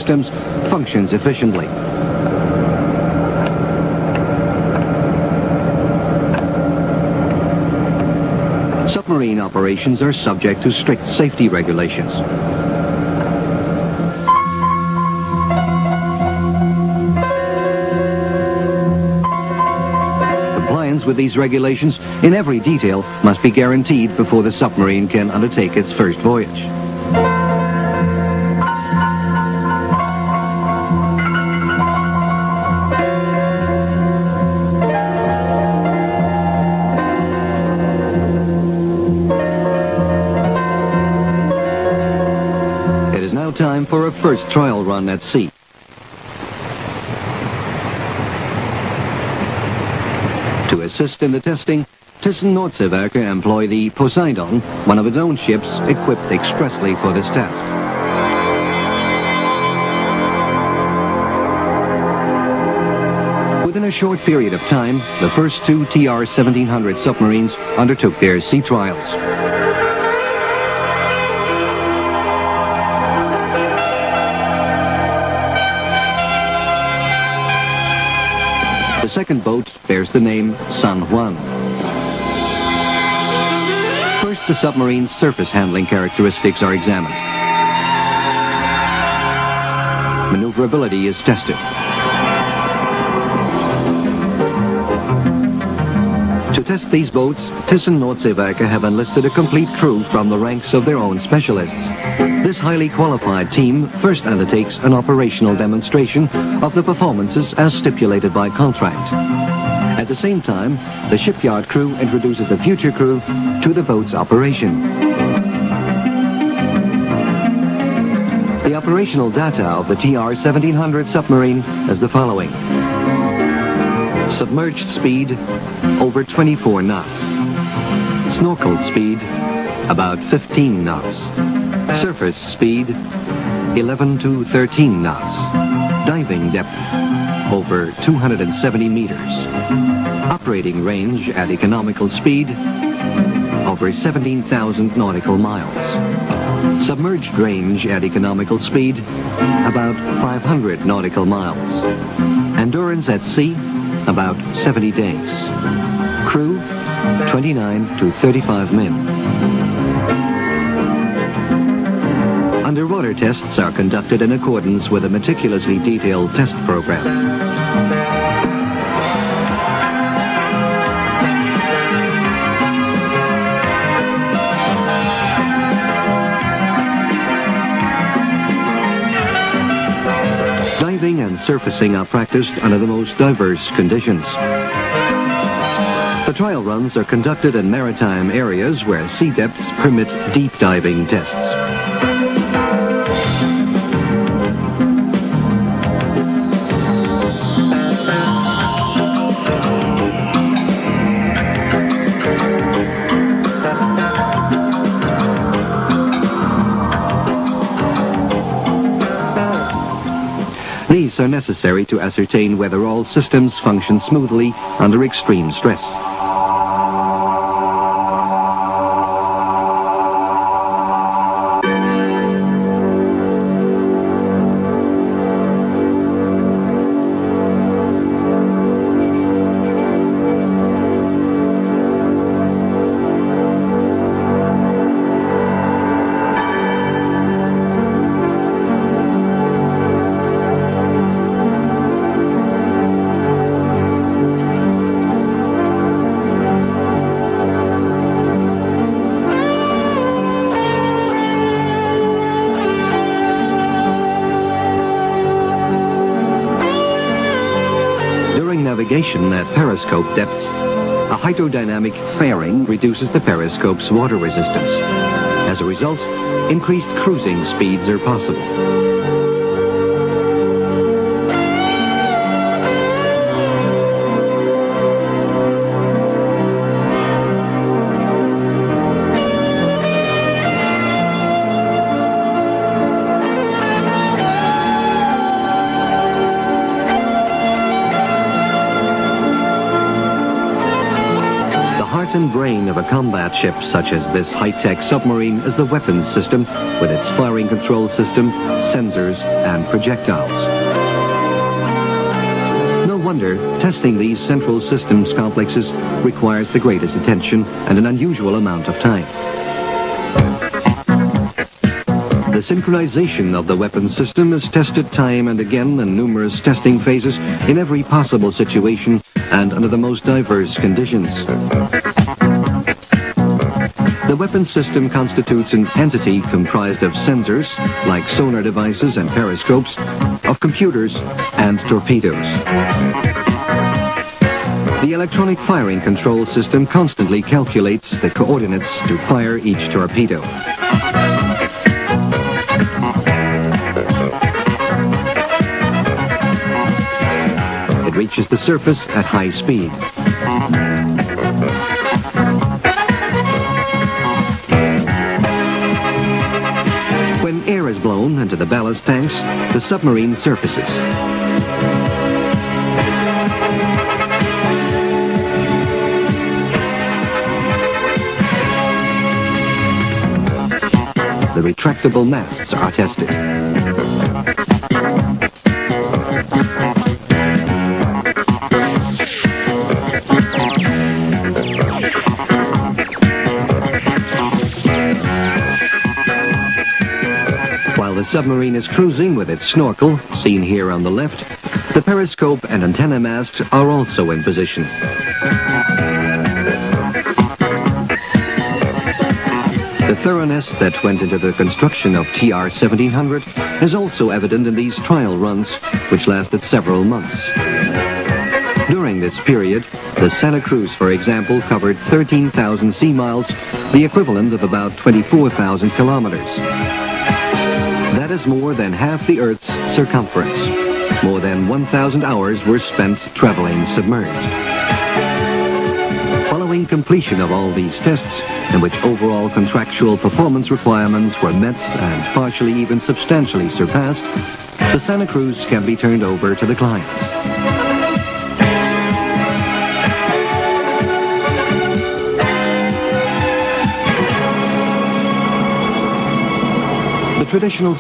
systems functions efficiently. Submarine operations are subject to strict safety regulations. Compliance with these regulations in every detail must be guaranteed before the submarine can undertake its first voyage. Time for a first trial run at sea. To assist in the testing, Thyssen-Nordseewerke employ the Poseidon, one of its own ships equipped expressly for this task. Within a short period of time, the first two TR-1700 submarines undertook their sea trials. The second boat bears the name San Juan. First, the submarine's surface handling characteristics are examined. Maneuverability is tested. To test these boats, Thyssen-Nordseewerke have enlisted a complete crew from the ranks of their own specialists. This highly qualified team first undertakes an operational demonstration of the performances as stipulated by contract. At the same time, the shipyard crew introduces the future crew to the boat's operation. The operational data of the TR-1700 submarine is the following. Submerged speed, over 24 knots. Snorkel speed, about 15 knots. Surface speed, 11 to 13 knots. Diving depth, over 270 meters. Operating range at economical speed, over 17,000 nautical miles. Submerged range at economical speed, about 500 nautical miles. Endurance at sea, about 70 days. Crew, 29 to 35 men. Underwater tests are conducted in accordance with a meticulously detailed test program. Diving and surfacing are practiced under the most diverse conditions. The trial runs are conducted in maritime areas where sea depths permit deep diving tests. These are necessary to ascertain whether all systems function smoothly under extreme stress. Navigation at periscope depths, a hydrodynamic fairing reduces the periscope's water resistance. As a result, increased cruising speeds are possible. brain of a combat ship such as this high-tech submarine is the weapons system, with its firing control system, sensors, and projectiles. No wonder testing these central systems complexes requires the greatest attention and an unusual amount of time. The synchronization of the weapons system is tested time and again in numerous testing phases in every possible situation and under the most diverse conditions. The weapons system constitutes an entity comprised of sensors, like sonar devices and periscopes, of computers and torpedoes. The electronic firing control system constantly calculates the coordinates to fire each torpedo. It reaches the surface at high speed. When air is blown into the ballast tanks, the submarine surfaces. The retractable masts are tested. While the submarine is cruising with its snorkel, seen here on the left, the periscope and antenna mast are also in position. The thoroughness that went into the construction of TR-1700 is also evident in these trial runs, which lasted several months. During this period, the Santa Cruz, for example, covered 13,000 sea miles, the equivalent of about 24,000 kilometers. That is more than half the Earth's circumference. More than 1,000 hours were spent traveling submerged. Following completion of all these tests, in which overall contractual performance requirements were met and partially even substantially surpassed, the Santa Cruz can be turned over to the clients. The traditional